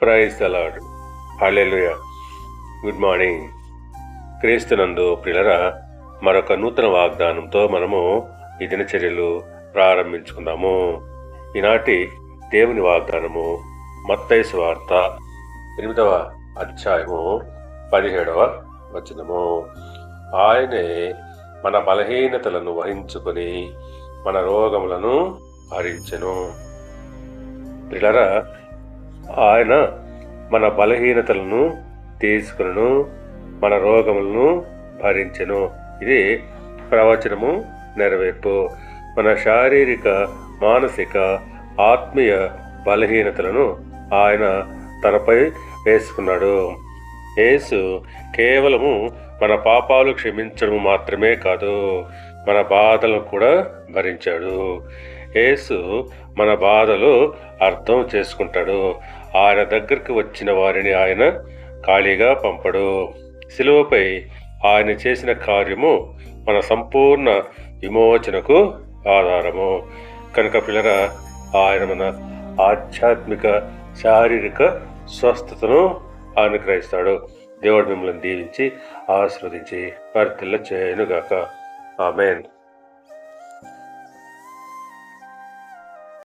Praise the lord. Hallelujah. Good morning. క్రీస్తునందు ప్రియులరా, మరొక నూతన వాగ్దానంతో మనము ఈ దినచర్యలు ప్రారంభించుకుందాము. ఈనాటి దేవుని వాగ్దానము మత్తయి సువార్త 8వ అధ్యాయము 17వ వచనము. ఆయనే మన బలహీనతలను వహించుకొని మన రోగములను హరించెను. ప్రియులరా, ఆయన మన బలహీనతలను తీసుకును, మన రోగములను భరించెను. ఇది ప్రవచనము నెరవేర్పు. మన శారీరక, మానసిక, ఆత్మీయ బలహీనతలను ఆయన తనపై వేసుకున్నాడు. యేసు కేవలము మన పాపాలు క్షమించడం మాత్రమే కాదు, మన బాధలను కూడా భరించాడు. యేసు మన బాధలు అర్థం చేసుకుంటాడు. ఆయన దగ్గరికి వచ్చిన వారిని ఆయన ఖాళీగా పంపడు. సిలువపై ఆయన చేసిన కార్యము మన సంపూర్ణ విమోచనకు ఆధారము. కనుక పిల్లరా, ఆయన మన ఆధ్యాత్మిక, శారీరక స్వస్థతను అనుగ్రహిస్తాడు. దేవుడు మిమ్మల్ని దీవించి ఆశీర్వదించి వర్ధిల్ల చేయనుగాక. ఆమేన్.